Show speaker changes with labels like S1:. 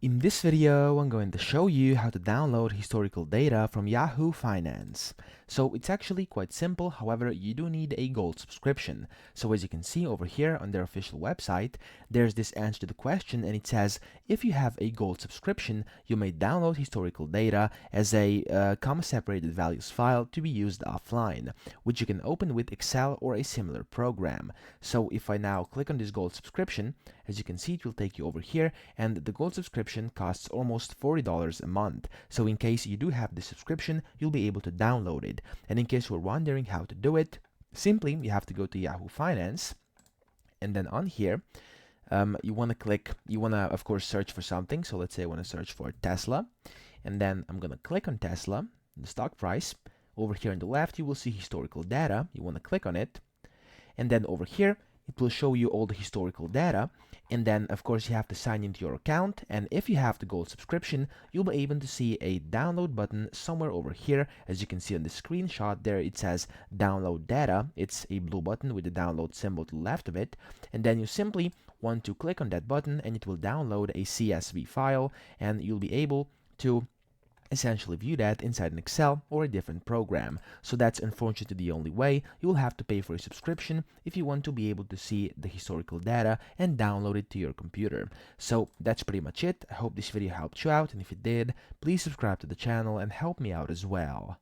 S1: In this video, I'm going to show you how to download historical data from Yahoo Finance. So it's actually quite simple, however, you do need a gold subscription. So as you can see over here on their official website, there's this answer to the question and it says, if you have a gold subscription, you may download historical data as a comma-separated values file to be used offline, which you can open with Excel or a similar program. So if I now click on this gold subscription, as you can see, it will take you over here, and the gold subscription costs almost $40 a month. So in case you do have this subscription, you'll be able to download it. And in case you're wondering how to do it, simply you have to go to Yahoo Finance, and then on here, you want to of course search for something. So let's say I want to search for Tesla, and then I'm going to click on Tesla, the stock price. Over here on the left, you will see historical data. You want to click on it, and then over here, it will show you all the historical data, and then of course you have to sign into your account, and if you have the gold subscription, you'll be able to see a download button somewhere over here. As you can see on the screenshot there, it says download data. It's a blue button with the download symbol to the left of it, and then you simply want to click on that button and it will download a CSV file, and you'll be able to essentially view that inside an Excel or a different program. So that's unfortunately the only way. You will have to pay for a subscription if you want to be able to see the historical data and download it to your computer. So that's pretty much it. I hope this video helped you out, and if it did, please subscribe to the channel and help me out as well.